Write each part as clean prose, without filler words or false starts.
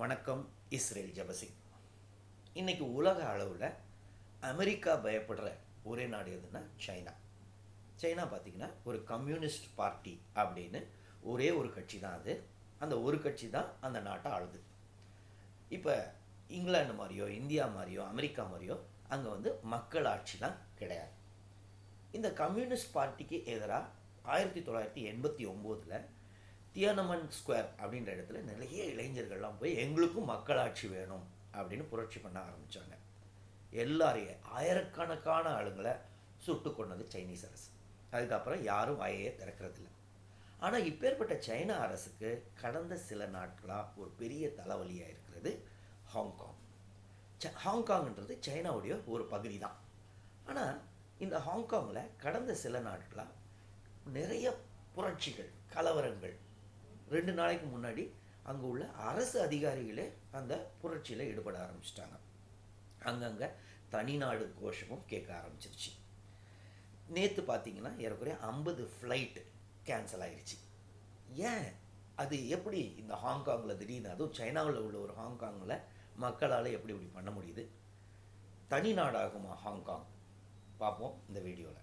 வணக்கம். இஸ்ரேல் ஜபசி. இன்னைக்கு உலக அளவில் அமெரிக்கா பயப்படுற ஒரே நாடு எதுன்னா சைனா. சைனா பார்த்திங்கன்னா ஒரு கம்யூனிஸ்ட் பார்ட்டி அப்படின்னு ஒரே ஒரு கட்சி தான் அது. அந்த ஒரு கட்சி தான் அந்த நாட்டை ஆளுது. இப்போ இங்கிலாந்து மாதிரியோ இந்தியா மாதிரியோ அமெரிக்கா மாதிரியோ அங்கே மக்கள் ஆட்சிலாம் கிடையாது. இந்த கம்யூனிஸ்ட் பார்ட்டிக்கு எதிராக 1989 தியானமன் ஸ்கொயர் அப்படின்ற இடத்துல நிறைய இளைஞர்கள்லாம் போய் எங்களுக்கும் மக்களாட்சி வேணும் அப்படின்னு புரட்சி பண்ண ஆரம்பித்தாங்க. எல்லாரையும் ஆயிரக்கணக்கான ஆளுங்களை சுட்டு கொண்டது சைனீஸ் அரசு. அதுக்கப்புறம் யாரும் வாயையே திறக்கிறதில்ல. ஆனால் இப்பேற்பட்ட சைனா அரசுக்கு கடந்த சில நாட்களாக ஒரு பெரிய தலைவலியாக இருக்கிறது ஹாங்காங். ஹாங்காங்ன்றது சைனாவுடைய ஒரு பகுதி தான். ஆனால் இந்த ஹாங்காங்கில் கடந்த சில நாட்களாக நிறைய புரட்சிகள், கலவரங்கள். 2 நாளைக்கு முன்னாடி அங்கே உள்ள அரசு அதிகாரிகளே அந்த புரட்சியில் ஈடுபட ஆரம்பிச்சிட்டாங்க. அங்கங்கே தனிநாடு கோஷமும் கேட்க ஆரம்பிச்சிருச்சு. நேற்று பார்த்தீங்கன்னா ஏறக்குறைய 50 ஃப்ளைட்டு கேன்சல் ஆயிடுச்சு. ஏன் அது எப்படி இந்த ஹாங்காங்கில் திடீர்னு, அதுவும் சைனாவில் உள்ள ஒரு ஹாங்காங்கில் மக்களால் எப்படி இப்படி பண்ண முடியுது? தனி நாடாகுமா ஹாங்காங்? பார்ப்போம் இந்த வீடியோவில்.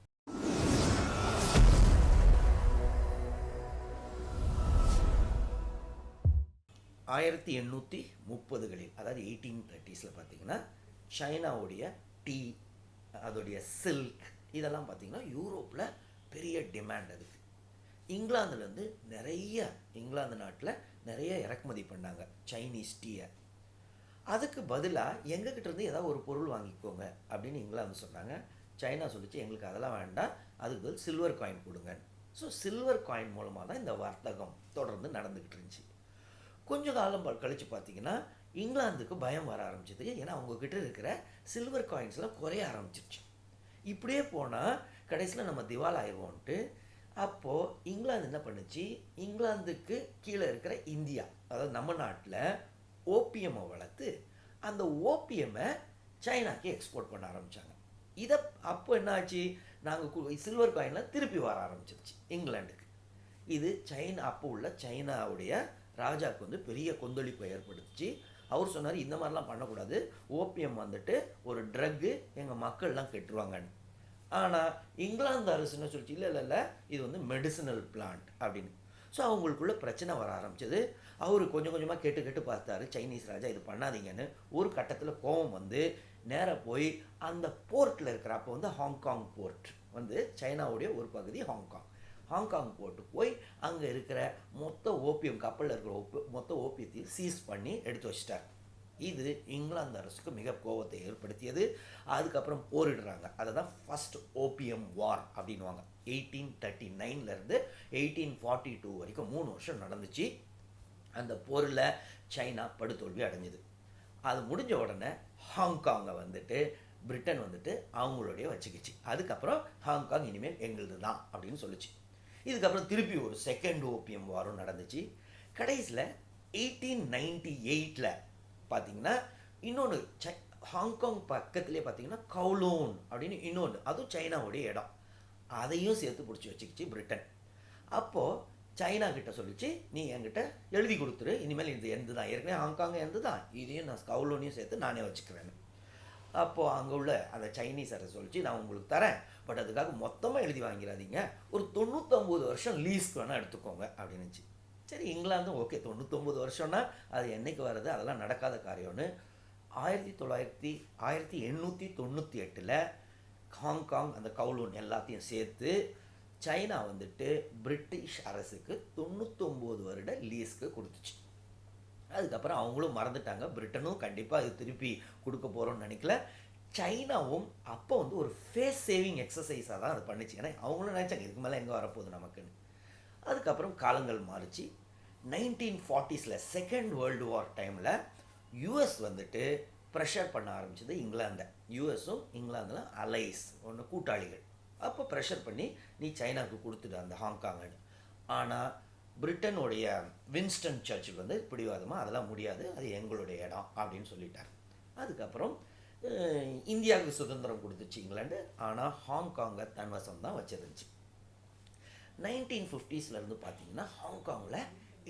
1830களில், அதாவது 1830s பார்த்தீங்கன்னா சைனாவுடைய டீ, அதோடைய சில்க், இதெல்லாம் பார்த்தீங்கன்னா யூரோப்பில் பெரிய டிமாண்ட். அதுக்கு இங்கிலாந்துலேருந்து இங்கிலாந்து நாட்டில் நிறைய இறக்குமதி பண்ணாங்க சைனீஸ் டீயை. அதுக்கு பதிலாக எங்ககிட்ட இருந்து ஏதாவது ஒரு பொருள் வாங்கிக்கோங்க அப்படின்னு இங்கிலாந்து சொன்னாங்க. சைனா சொல்லிச்சு எங்களுக்கு அதெல்லாம் வேண்டாம், அதுக்கு பதில் சில்வர் காயின் கொடுங்க. ஸோ சில்வர் காயின் மூலமாக தான் இந்த வர்த்தகம் தொடர்ந்து நடந்துக்கிட்டு இருந்துச்சு. கொஞ்சம் காலம் கழித்து பார்த்தீங்கன்னா இங்கிலாந்துக்கு பயம் வர ஆரம்பிச்சது. ஏன்னா அவங்கக்கிட்ட இருக்கிற சில்வர் காயின்ஸ்லாம் குறைய ஆரம்பிச்சிருச்சு. இப்படியே போனால் கடைசியில் நம்ம திவால் ஆயிடுவோன்ட்டு அப்போது இங்கிலாந்து என்ன பண்ணுச்சு, இங்கிலாந்துக்கு கீழே இருக்கிற இந்தியா, அதாவது நம்ம நாட்டில் ஓபிஎம்மை வளர்த்து அந்த ஓபிஎம்மை சைனாக்கு எக்ஸ்போர்ட் பண்ண ஆரம்பித்தாங்க. இதை அப்போ என்ன ஆச்சு, நாங்கள் சில்வர் காயின்லாம் திருப்பி வர ஆரம்பிச்சிருச்சு இங்கிலாந்துக்கு. இது அப்போ உள்ள சைனாவுடைய ராஜாவுக்கு பெரிய கொந்தளிப்பை ஏற்படுத்துச்சு. அவர் சொன்னார், இந்த மாதிரிலாம் பண்ணக்கூடாது, ஓபிஎம் ஒரு ட்ரக்கு, எங்கள் மக்கள்லாம் கெட்டுருவாங்கன்னு. ஆனால் இங்கிலாந்து அரசு என்ன சொல்லிச்சு, இல்லை இது மெடிசினல் பிளான்ட் அப்படின்னு. ஸோ அவங்களுக்குள்ள பிரச்சனை வர ஆரம்பிச்சது. அவர் கொஞ்சம் கொஞ்சமாக கேட்டு பார்த்தாரு சைனீஸ் ராஜா, இது பண்ணாதீங்கன்னு. ஒரு கட்டத்தில் கோபம் நேராக போய் அந்த போர்ட்டில் இருக்கிற, அப்போ ஹாங்காங் போர்ட் சைனாவுடைய ஒரு பகுதி ஹாங்காங் போர்ட்டு போய் அங்கே இருக்கிற மொத்த ஓபிஎம், கப்பலில் இருக்கிற மொத்த ஓபியத்தையும் சீஸ் பண்ணி எடுத்து வச்சிட்டார். இது இங்கிலாந்து அரசுக்கு மிக கோபத்தை ஏற்படுத்தியது. அதுக்கப்புறம் போரிடுறாங்க. அதை தான் ஃபஸ்ட் ஓபிஎம் வார் அப்படின்வாங்க. 1839 1842 வரைக்கும் 3 வருஷம் நடந்துச்சு. அந்த போரில் சைனா படுதோல்வி அடைஞ்சிது. அது முடிஞ்ச உடனே ஹாங்காங்கை பிரிட்டன் அவங்களுடைய வச்சுக்கிச்சு. அதுக்கப்புறம் ஹாங்காங் இனிமேல் எங்களுது தான் அப்படின்னு சொல்லிச்சு. இதுக்கப்புறம் திருப்பி ஒரு செகண்ட் ஓபிஎம் வாரும் நடந்துச்சு. கடைசியில் 1898 பார்த்தீங்கன்னா இன்னொன்று ஹாங்காங் பக்கத்துலேயே பார்த்தீங்கன்னா கவுலூன் அப்படின்னு இன்னொன்று, அதுவும் சைனாவுடைய இடம், அதையும் சேர்த்து பிடிச்சி வச்சுக்கிச்சு பிரிட்டன். அப்போது சைனா கிட்ட சொல்லிச்சு, நீ என்கிட்ட எழுதி கொடுத்துரு, இனிமேல் இது எந்த தான், ஏற்கனவே ஹாங்காங் எந்த தான், இதையும் நான் கவுலூனையும் சேர்த்து நானே வச்சுக்கிறேன்னு. அப்போது அங்கே உள்ள அந்த சைனீஸ் அரசு சொல்லிச்சு, நான் உங்களுக்கு தரேன், பட் அதுக்காக மொத்தமாக எழுதி வாங்கிறாதீங்க, ஒரு 99 வருஷம் லீஸ்க்கு வேணால் எடுத்துக்கோங்க அப்படின்னுச்சு. சரி, இங்கிலாந்தும் ஓகே, 99 வருஷம்னா அது என்றைக்கு வருது, அதெல்லாம் நடக்காத காரியம்னு 1898 ஹாங்காங் அந்த கவுலூன் எல்லாத்தையும் சேர்த்து சைனா பிரிட்டிஷ் அரசுக்கு 99 வருட லீஸ்க்கு கொடுத்துச்சு. அதுக்கப்புறம் அவங்களும் மறந்துட்டாங்க. பிரிட்டனும் கண்டிப்பாக அது திருப்பி கொடுக்க போகிறோன்னு நினைக்கல. சைனாவும் அப்போ ஒரு ஃபேஸ் சேவிங் எக்ஸசைஸாக தான் அது பண்ணிச்சு. ஏன்னா அவங்களும் நினச்சாங்க இதுக்கு மேலே எங்கே வரப்போகுது நமக்குன்னு. அதுக்கப்புறம் காலங்கள் மாறிச்சு. 1940s செகண்ட் வேர்ல்டு வார் டைமில் யூஎஸ் ப்ரெஷர் பண்ண ஆரம்பிச்சது இங்கிலாந்தை. யூஎஸும் இங்கிலாந்தில் அலைஸ் கூட்டாளிகள். அப்போ ப்ரெஷர் பண்ணி நீ சைனாவுக்கு கொடுத்துடு அந்த ஹாங்காங்னு. ஆனால் பிரிட்டனுடைய வின்ஸ்டன் சர்ச்சில் பிடிவாதமாக அதெல்லாம் முடியாது, அது எங்களுடைய இடம் அப்படின்னு சொல்லிட்டார். அதுக்கப்புறம் இந்தியாவுக்கு சுதந்திரம் கொடுத்துச்சு இங்கிலாந்து. ஆனால் ஹாங்காங்கை தன்வசம் தான் வச்சிருந்துச்சு. 1950s பார்த்தீங்கன்னா ஹாங்காங்கில்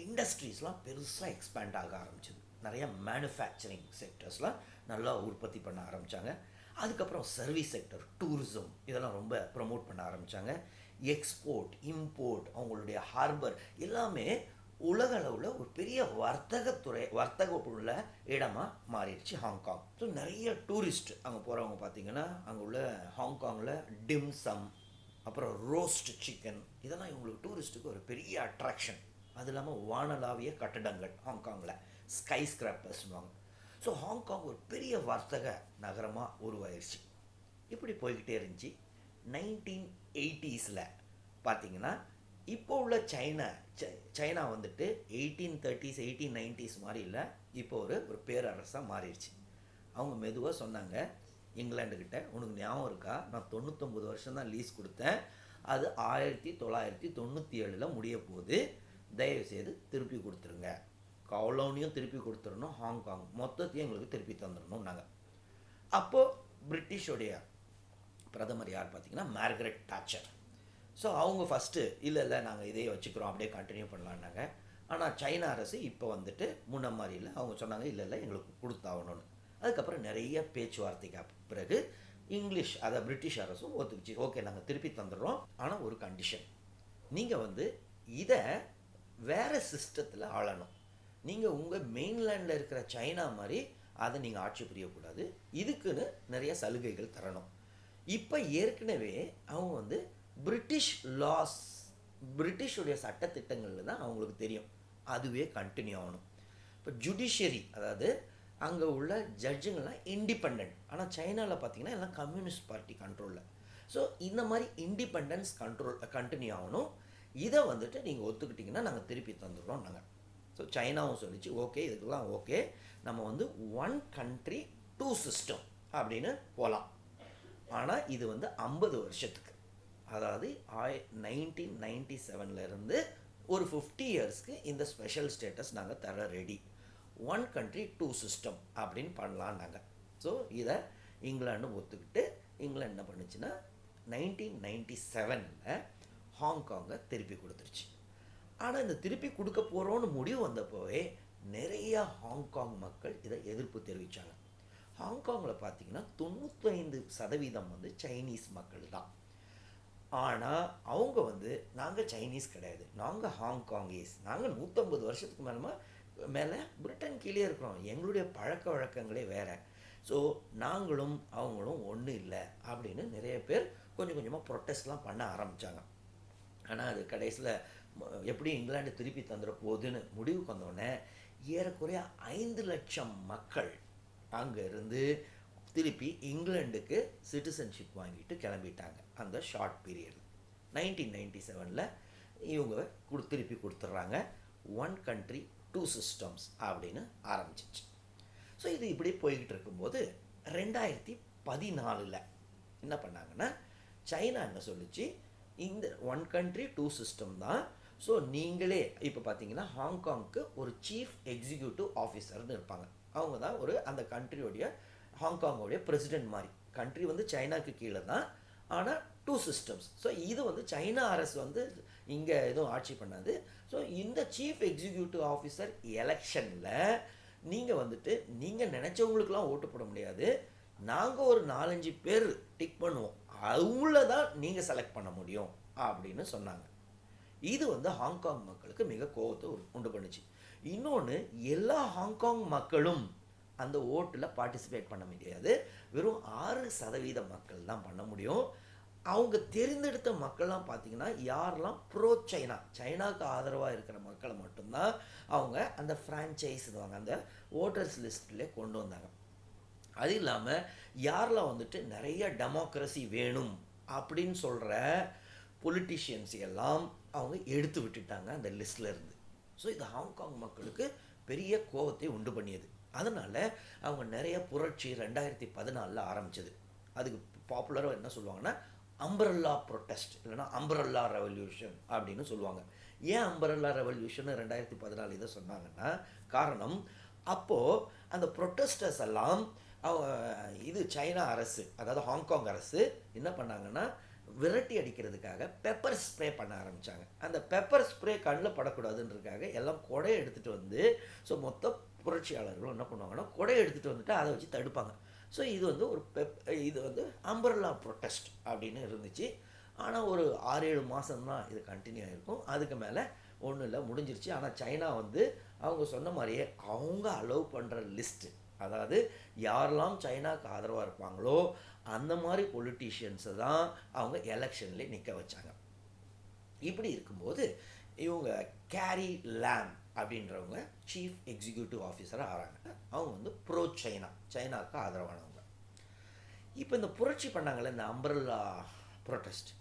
இண்டஸ்ட்ரீஸ்லாம் பெருசாக எக்ஸ்பேண்ட் ஆக ஆரம்பிச்சிது. நிறைய மேனுஃபேக்சரிங் செக்டர்ஸ்லாம் நல்லா உற்பத்தி பண்ண ஆரம்பித்தாங்க. அதுக்கப்புறம் சர்வீஸ் செக்டர், டூரிசம் இதெல்லாம் ரொம்ப ப்ரமோட் பண்ண ஆரம்பித்தாங்க. எக்ஸ்போர்ட், இம்போர்ட், அவங்களுடைய ஹார்பர் எல்லாமே உலக அளவில் ஒரு பெரிய வர்த்தக உள்ள இடமா மாறிடுச்சு ஹாங்காங். ஸோ நிறைய டூரிஸ்ட் அங்கே போகிறவங்க பார்த்தீங்கன்னா அங்கே உள்ள ஹாங்காங்கில் டிம்சம், அப்புறம் ரோஸ்ட் சிக்கன் இதெல்லாம் இவங்களுக்கு டூரிஸ்ட்டுக்கு ஒரு பெரிய அட்ராக்ஷன். அது இல்லாமல் வானளாவிய கட்டடங்கள் ஹாங்காங்கில் ஸ்கை ஸ்கிராப்பர்ஸ்னுவாங்க. ஸோ ஹாங்காங் ஒரு பெரிய வர்த்தக நகரமாக உருவாயிருச்சு. இப்படி போய்கிட்டே இருந்துச்சு. 1980s பார்த்தீங்கன்னா இப்போ உள்ள சைனா வந்துட்டு 1830s 1890s மாதிரி இல்லை, இப்போ ஒரு பேரரசாக மாறிடுச்சு. அவங்க மெதுவாக சொன்னாங்க இங்கிலாண்டுக்கிட்ட, உனக்கு ஞாபகம் இருக்கா, நான் 99 வருஷம் தான் லீஸ் கொடுத்தேன், அது 1997 முடிய போது, தயவுசெய்து திருப்பி கொடுத்துருங்க, கவுலோனியும் திருப்பி கொடுத்துடணும், ஹாங்காங் மொத்தத்தையும் எங்களுக்கு திருப்பி தந்துடணும் நாங்கள். அப்போது பிரிட்டிஷோடைய பிரதமர் யார் பார்த்தீங்கன்னா மார்கரெட் தாட்சர். ஸோ அவங்க ஃபஸ்ட்டு இல்லை நாங்கள் இதே வச்சுக்கிறோம், அப்படியே கண்டினியூ பண்ணலான்னாங்க. ஆனால் சைனா அரசு இப்போ வந்துட்டு முன்ன மாதிரி இல்லை, அவங்க சொன்னாங்க இல்லை எங்களுக்கு கொடுத்தாகணும்னு. அதுக்கப்புறம் நிறைய பேச்சுவார்த்தைக்கு பிறகு இங்கிலீஷ் அதை பிரிட்டிஷ் அரசும் ஒத்துக்குச்சு, ஓகே நாங்கள் திருப்பி தந்துடுறோம், ஆனால் ஒரு கண்டிஷன், நீங்கள் இதை வேறு சிஸ்டத்தில் ஆளணும், நீங்கள் உங்கள் மெயின்லேண்டில் இருக்கிற சைனா மாதிரி அதை நீங்கள் ஆட்சி புரியக்கூடாது, இதுக்குன்னு நிறைய சலுகைகள் தரணும். இப்போ ஏற்கனவே அவங்க பிரிட்டிஷ் லாஸ், பிரிட்டிஷுடைய சட்டத்திட்டங்களில் தான் அவங்களுக்கு தெரியும், அதுவே கண்டினியூ ஆகணும். இப்போ ஜுடிஷியரி, அதாவது அங்கே உள்ள ஜட்ஜுங்கள்லாம் இண்டிபெண்ட், ஆனால் சைனாவில் பார்த்தீங்கன்னா எல்லாம் கம்யூனிஸ்ட் பார்ட்டி கண்ட்ரோலில். ஸோ இந்த மாதிரி இண்டிபெண்டன்ஸ் கண்டினியூ ஆகணும். இதை நீங்கள் ஒத்துக்கிட்டிங்கன்னா நாங்கள் திருப்பி தந்துடுறோம் நாங்கள். ஸோ சைனாவும் சொல்லிச்சு ஓகே, இதுக்கெல்லாம் ஓகே, நம்ம 1 country 2 system அப்படின்னு போகலாம். ஆனால் இது 50 வருஷத்துக்கு, அதாவது 1997 ஒரு 50 இயர்ஸ்க்கு இந்த ஸ்பெஷல் ஸ்டேட்டஸ் நாங்கள் தர ரெடி, 1 country 2 system அப்படின்னு பண்ணலாம் நாங்கள். ஸோ இதை இங்கிலாண்டு ஒத்துக்கிட்டு, இங்கிலாந்து என்ன பண்ணுச்சுன்னா 1997 ஹாங்காங்கை திருப்பி கொடுத்துருச்சு. ஆனால் இந்த திருப்பி கொடுக்க போகிறோன்னு முடிவு வந்தப்போவே நிறைய ஹாங்காங் மக்கள் இதை எதிர்ப்பு தெரிவித்தாங்க. ஹாங்காங்கில் பார்த்தீங்கன்னா 95% சைனீஸ் மக்கள் தான். ஆனால் அவங்க நாங்கள் சைனீஸ் கிடையாது, நாங்கள் ஹாங்காங்கீஸ், நாங்கள் 150 வருஷத்துக்கு மேலே பிரிட்டன் கீழே இருக்கிறோம், எங்களுடைய பழக்க வழக்கங்களே வேறு, ஸோ நாங்களும் அவங்களும் ஒன்றும் இல்லை அப்படின்னு நிறைய பேர் கொஞ்சம் கொஞ்சமாக ப்ரொட்டஸ்ட்லாம் பண்ண ஆரம்பித்தாங்க. ஆனால் அது கடைசியில் எப்படி இங்கிலாந்து திருப்பி தந்துட போகுதுன்னு முடிவுக்கு வந்தோடனே ஏறக்குறைய 5 லட்சம் மக்கள் அங்கேருந்து திருப்பி இங்கிலாண்டுக்கு சிட்டிசன்ஷிப் வாங்கிட்டு கிளம்பிட்டாங்க. அந்த ஷார்ட் பீரியடில் 1997 இவங்க திருப்பி கொடுத்துட்றாங்க, 1 country 2 systems அப்படின்னு ஆரம்பிச்சிச்சு. ஸோ இது இப்படி போய்கிட்டு இருக்கும்போது 2014 என்ன பண்ணாங்கன்னா சைனா என்ன சொல்லிச்சு, இந்த 1 country 2 system தான். ஸோ நீங்களே இப்போ பார்த்தீங்கன்னா ஹாங்காங்க்கு ஒரு சீஃப் எக்ஸிக்யூட்டிவ் ஆஃபீஸர்னு இருப்பாங்க, அவங்க தான் அந்த கண்ட்ரியோடைய ஹாங்காங்கோடைய பிரசிடென்ட் மாதிரி. கண்ட்ரி சைனாக்கு கீழே தான், ஆனால் 2 systems. ஸோ இது சைனா அரசு இங்கே எதுவும் ஆட்சி பண்ணாது. ஸோ இந்த சீஃப் எக்ஸிக்யூட்டிவ் ஆஃபீஸர் எலெக்ஷனில் நீங்கள் நீங்கள் நினச்சவங்களுக்கெல்லாம் ஓட்டு போட முடியாது, நாங்கள் ஒரு 4-5 பேர் டிக் பண்ணுவோம், அவங்கள தான் நீங்கள் செலக்ட் பண்ண முடியும் அப்படின்னு சொன்னாங்க. இது ஹாங்காங் மக்களுக்கு மிக கோபத்தை உண்டு பண்ணுச்சு. இன்னொன்று, எல்லா ஹாங்காங் மக்களும் அந்த ஓட்டில் பார்ட்டிசிபேட் பண்ண முடியாது, வெறும் 6% மக்கள் தான் பண்ண முடியும். அவங்க தேர்ந்தெடுத்த மக்கள்லாம் பார்த்தீங்கன்னா யாரெல்லாம் ப்ரோ சைனா, சைனாவுக்கு ஆதரவாக இருக்கிற மக்களை மட்டும்தான் அவங்க அந்த ஃப்ரான்ச்சைஸ்னுவாங்க அந்த ஓட்டர்ஸ் லிஸ்ட்லேயே கொண்டு வந்தாங்க. அது இல்லாமல் யாரெல்லாம் நிறைய டெமோக்ரஸி வேணும் அப்படின்னு சொல்கிற பொலிட்டிஷியன்ஸ் எல்லாம் அவங்க எடுத்து விட்டுட்டாங்க அந்த லிஸ்டில் இருந்து. ஸோ இது ஹாங்காங் மக்களுக்கு பெரிய கோபத்தை உண்டு பண்ணியது. அதனால் அவங்க நிறைய புரட்சி 2014 ஆரம்பித்தது. அதுக்கு பாப்புலராக என்ன சொல்லுவாங்கன்னா அம்பரல்லா ப்ரொட்டஸ்ட், இல்லைனா அம்பரல்லா ரெவல்யூஷன் அப்படின்னு சொல்லுவாங்க. ஏன் அம்பரல்லா ரெவல்யூஷன் 2014 இதை சொன்னாங்கன்னா காரணம், அப்போது அந்த ப்ரொட்டஸ்டர்ஸ் எல்லாம் இது சைனா அரசு, அதாவது ஹாங்காங் அரசு என்ன பண்ணாங்கன்னா விரட்டி அடிக்கிறதுக்காக பெப்பர் ஸ்ப்ரே பண்ண ஆரம்பித்தாங்க. அந்த பெப்பர் ஸ்ப்ரே கண்ணில் படக்கூடாதுன்றதுக்காக எல்லாம் கொடையை எடுத்துகிட்டு ஸோ மொத்தம் புரட்சியாளர்களும் என்ன பண்ணுவாங்கன்னா கொடை எடுத்துகிட்டு வந்துட்டு அதை வச்சு தடுப்பாங்க. ஸோ இது வந்து ஒரு இது வந்து அம்பர்லா ப்ரொட்டஸ்ட் அப்படின்னு இருந்துச்சு. ஆனால் ஒரு 6-7 மாதம்தான் இது கண்டினியூ ஆகிருக்கும். அதுக்கு மேலே ஒன்றும் இல்லை, முடிஞ்சிருச்சு. ஆனால் சைனா வந்து அவங்க சொன்ன மாதிரியே அவங்க அலோவ் பண்ணுற லிஸ்ட்டு, அதாவது யாரெல்லாம் சைனாவுக்கு ஆதரவாக இருப்பாங்களோ அந்த மாதிரி பொலிட்டீஷியன்ஸை தான் அவங்க எலெக்ஷன்லேயே நிற்க வச்சாங்க. இப்படி இருக்கும்போது இவங்க கேரி லாம் அப்படின்றவங்க சீஃப் எக்ஸிக்யூட்டிவ் ஆஃபீஸராக ஆகிறாங்க. அவங்க வந்து ப்ரோ சைனாவுக்கு ஆதரவானவங்க. இப்போ இந்த புரட்சி பண்ணாங்கள்ல, இந்த அம்பர்லா ப்ரொட்டஸ்ட்,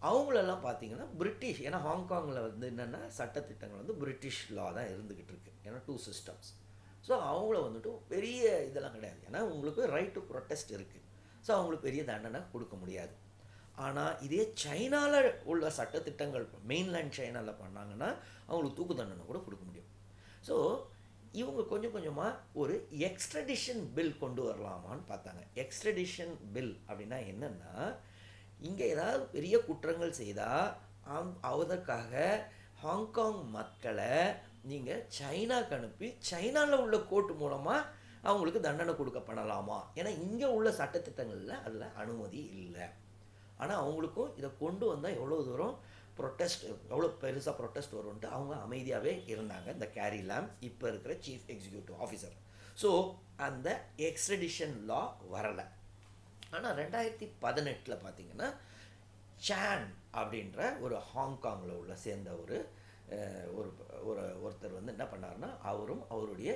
அவங்களெல்லாம் பார்த்தீங்கன்னா பிரிட்டிஷ், ஏன்னா ஹாங்காங்கில் வந்து என்னென்னா சட்டத்திட்டங்கள் வந்து பிரிட்டிஷ் லா தான் இருந்துக்கிட்டு இருக்குது, ஏன்னா 2 systems. ஸோ அவங்கள வந்துட்டு பெரிய இதெல்லாம் கிடையாது, ஏன்னா உங்களுக்கு ரைட் டு ப்ரொட்டஸ்ட் இருக்குது. ஸோ அவங்களுக்கு பெரிய தண்டனை கொடுக்க முடியாது. ஆனால் இதே சைனாவில் உள்ள சட்டத்திட்டங்கள் மெயின்லேண்ட் சைனாவில் பண்ணாங்கன்னா அவங்களுக்கு தூக்கு தண்டனை கூட கொடுக்க முடியும். ஸோ இவங்க கொஞ்சம் கொஞ்சமாக ஒரு எக்ஸ்ட்ரடிஷன் பில் கொண்டு வரலாமான்னு பார்த்தாங்க. எக்ஸ்ட்ரடிஷன் பில் அப்படின்னா என்னென்னா, இங்கே ஏதாவது பெரிய குற்றங்கள் செய்தால் அதற்காக ஹாங்காங் மக்களை நீங்கள் சைனாக்கு அனுப்பி சைனாவில் உள்ள கோர்ட் மூலமாக அவங்களுக்கு தண்டனை கொடுக்கப்படலாமா? ஏன்னா இங்கே உள்ள சட்டத்திட்டங்களில் அதில் அனுமதி இல்லை. ஆனால் அவங்களுக்கும் இதை கொண்டு வந்தால் எவ்வளோ தூரம் ப்ரொட்டஸ்ட், எவ்வளோ பெருசாக ப்ரொட்டஸ்ட் வரும்ன்ட்டு அவங்க அமைதியாகவே இருந்தாங்க, இந்த கேரி லாம் இப்போ இருக்கிற சீஃப் எக்ஸிக்யூட்டிவ் ஆஃபீஸர். ஸோ அந்த எக்ஸ்ட்ரடிஷன் லா வரலை. ஆனால் 2018 பார்த்தீங்கன்னா சான் அப்படின்ற ஒரு ஹாங்காங்கில் உள்ள சேர்ந்த ஒருத்தர் வந்து என்ன பண்ணார்னா, அவரும் அவருடைய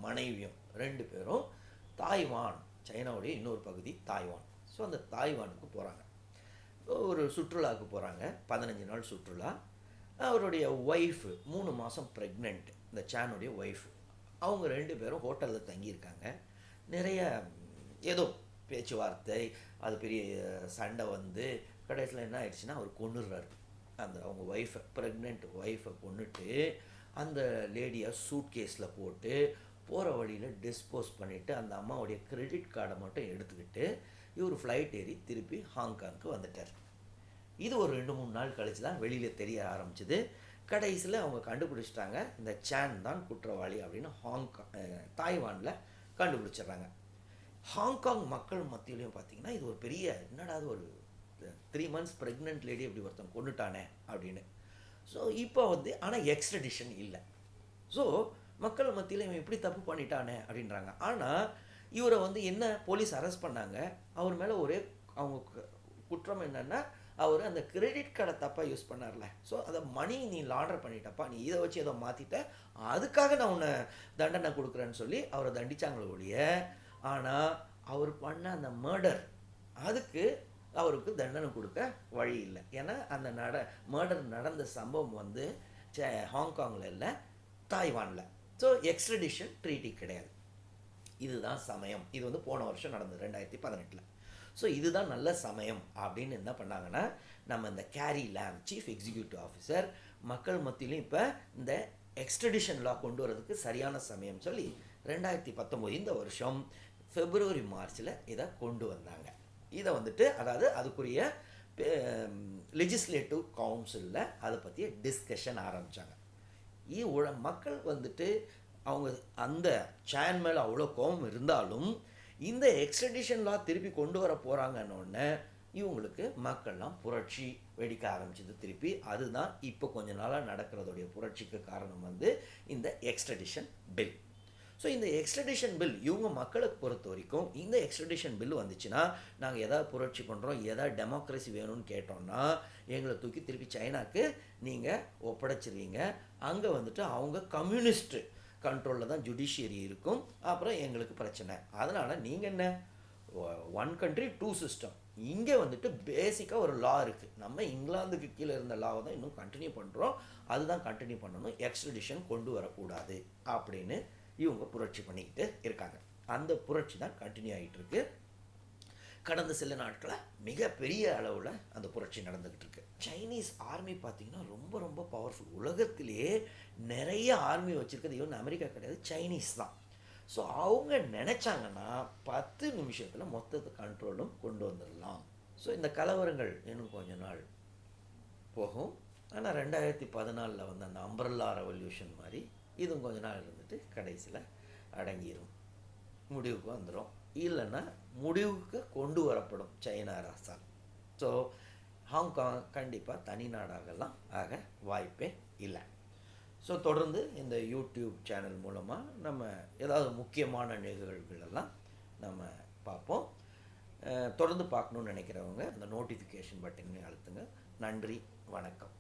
மனைவியும் 2 பேரும் தாய்வான், சைனாவுடைய இன்னொரு பகுதி தாய்வான். ஸோ அந்த தாய்வானுக்கு போகிறாங்க, ஒரு சுற்றுலாவுக்கு போகிறாங்க, 15 நாள் சுற்றுலா. அவருடைய ஒய்ஃபு 3 மாதம் ப்ரெக்னென்ட், இந்த சானுடைய ஒய்ஃபு. அவங்க 2 பேரும் ஹோட்டலில் தங்கியிருக்காங்க. நிறைய ஏதோ பேச்சுவார்த்தை, அது பெரிய சண்டை வந்து கடைசியில் என்ன ஆயிடுச்சுன்னா அவர் கொன்னுடுறாரு. அவங்க ஒய்ஃபை, ப்ரெக்னென்ட் ஒய்ஃபை கொன்னுட்டு அந்த லேடியை சூட் கேஸில் போட்டு போகிற வழியில் டிஸ்போஸ் பண்ணிவிட்டு அந்த அம்மாவுடைய கிரெடிட் கார்டை மட்டும் எடுத்துக்கிட்டு இவர் ஃப்ளைட் ஏறி திருப்பி ஹாங்காங்க்கு வந்துட்டார். இது ஒரு 2-3 நாள் கழிச்சு தான் வெளியில் தெரிய ஆரம்பிச்சுது. கடைசியில் அவங்க கண்டுபிடிச்சிட்டாங்க, இந்த சான் தான் குற்றவாளி அப்படின்னு தாய்வானில் கண்டுபிடிச்சிட்றாங்க. ஹாங்காங் மக்கள் மத்தியிலையும் பார்த்தீங்கன்னா இது ஒரு பெரிய, என்னடா அது ஒரு 3 months ப்ரெக்னென்ட் லேடி இப்படி ஒருத்தன் கொண்டுட்டானே அப்படின்னு. ஸோ இப்போ வந்து ஆனால் எக்ஸ்ட்ரடிஷன் இல்லை. ஸோ மக்கள் மத்தியில் இவன் இப்படி தப்பு பண்ணிட்டானே அப்படின்றாங்க. ஆனால் இவரை வந்து என்ன போலீஸ் அரெஸ்ட் பண்ணாங்க, அவர் மேலே ஒரே அவங்க குற்றம் என்னென்னா, அவர் அந்த கிரெடிட் கார்டை தப்பாக யூஸ் பண்ணார்ல. ஸோ அதை மணி நீ லாண்டர் பண்ணிட்டப்பா, நீ இதை வச்சு ஏதோ மாற்றிட்ட, அதுக்காக நான் உன்னை தண்டனை கொடுக்குறேன்னு சொல்லி அவரை தண்டிச்சாங்களே ஒழிய, ஆனால் அவர் பண்ண அந்த மர்டர், அதுக்கு அவருக்கு தண்டனை கொடுக்க வழி இல்லை. ஏன்னா அந்த மர்டர் நடந்த சம்பவம் வந்து ஹாங்காங்கில் இல்லை, தாய்வானில். ஸோ எக்ஸ்ட்ரடிஷன் ட்ரீட்டி கிடையாது. இதுதான் சமயம். இது வந்து போன வருஷம் நடந்தது 2018. ஸோ இதுதான் நல்ல சமயம் அப்படின்னு என்ன பண்ணாங்கன்னா, நம்ம இந்த கேரி லாம் சீஃப் எக்ஸிக்யூட்டிவ் ஆஃபீஸர் மக்கள் மத்தியிலும் இப்போ இந்த எக்ஸ்ட்ரடிஷன் லா கொண்டு வரதுக்கு சரியான சமயம் சொல்லி 2019 இந்த வருஷம் February Marchல இதை கொண்டு வந்தாங்க. இதை வந்துட்டு அதாவது அதுக்குரிய லெஜிஸ்லேட்டிவ் கவுன்சிலில் அதை பற்றிய டிஸ்கஷன் ஆரம்பித்தாங்க. மக்கள் வந்துட்டு அவங்க அந்த சான் மேலே அவ்வளோ கோபம் இருந்தாலும் இந்த எக்ஸ்ட்ரடிஷன் லா திருப்பி கொண்டு வர போகிறாங்கன்னொன்னே இவங்களுக்கு மக்கள்லாம் புரட்சி வெடிக்க ஆரம்பிச்சது திருப்பி. அதுதான் இப்போ கொஞ்ச நாளாக நடக்கிறதுடைய புரட்சிக்கு காரணம் வந்து இந்த எக்ஸ்ட்ரடிஷன் பில். ஸோ இந்த எக்ஸ்ட்ரடிஷன் பில் இவங்க மக்களுக்கு பொறுத்த வரைக்கும், இந்த எக்ஸ்ட்ரடிஷன் பில் வந்துச்சுன்னா நாங்கள் எதாவது புரட்சி பண்ணுறோம், எதாவது டெமோக்ரஸி வேணும்னு கேட்டோம்னா எங்களை தூக்கி திருப்பி சைனாக்கு நீங்கள் ஒப்படைச்சிருவீங்க. அங்கே வந்துட்டு அவங்க கம்யூனிஸ்ட்டு கண்ட்ரோலில் தான் ஜுடிஷியரி இருக்கும், அப்புறம் எங்களுக்கு பிரச்சனை. அதனால் நீங்கள் என்ன, 1 country 2 system. இங்கே வந்துட்டு பேசிக்காக ஒரு லா இருக்குது. நம்ம இங்கிலாந்துக்கு கீழே இருந்த லாவை தான் இன்னும் கண்டினியூ பண்ணுறோம், அதுதான் கண்டினியூ பண்ணணும், எக்ஸ்ட்ரடிஷன் கொண்டு வரக்கூடாது அப்படின்னு இவங்க புரட்சி பண்ணிக்கிட்டு இருக்காங்க. அந்த புரட்சி தான் கண்டினியூ ஆகிட்டு இருக்கு. கடந்த சில நாட்களாக மிகப்பெரிய அளவில் அந்த புரட்சி நடந்துக்கிட்டு இருக்கு. சைனீஸ் ஆர்மி பார்த்திங்கன்னா ரொம்ப ரொம்ப பவர்ஃபுல். உலகத்திலேயே நிறைய ஆர்மி வச்சுருக்கிறது இவன் அமெரிக்கா கிடையாது, சைனீஸ் தான். ஸோ அவங்க நினச்சாங்கன்னா 10 நிமிஷத்தில் மொத்தத்தை கண்ட்ரோலும் கொண்டு வந்துடலாம். ஸோ இந்த கலவரங்கள் இன்னும் கொஞ்ச நாள் போகும். ஆனால் 2014 வந்து அந்த அம்பரல்லா ரெவல்யூஷன் மாதிரி இதுவும் கொஞ்ச நாள் இருந்துட்டு கடைசியில் அடங்கிடும், முடிவுக்கு வந்துடும். இல்லைன்னா முடிவுக்கு கொண்டு வரப்படும் சைனா அரசால். ஸோ ஹாங்காங் கண்டிப்பாக தனி நாடாகலாம் ஆக வாய்ப்பே இல்லை. ஸோ தொடர்ந்து இந்த யூடியூப் சேனல் மூலமாக நம்ம ஏதாவது முக்கியமான நிகழ்வுகளெல்லாம் நம்ம பார்ப்போம். தொடர்ந்து பார்க்கணுன்னு நினைக்கிறவங்க அந்த நோட்டிஃபிகேஷன் பட்டனை அழுத்துங்க. நன்றி, வணக்கம்.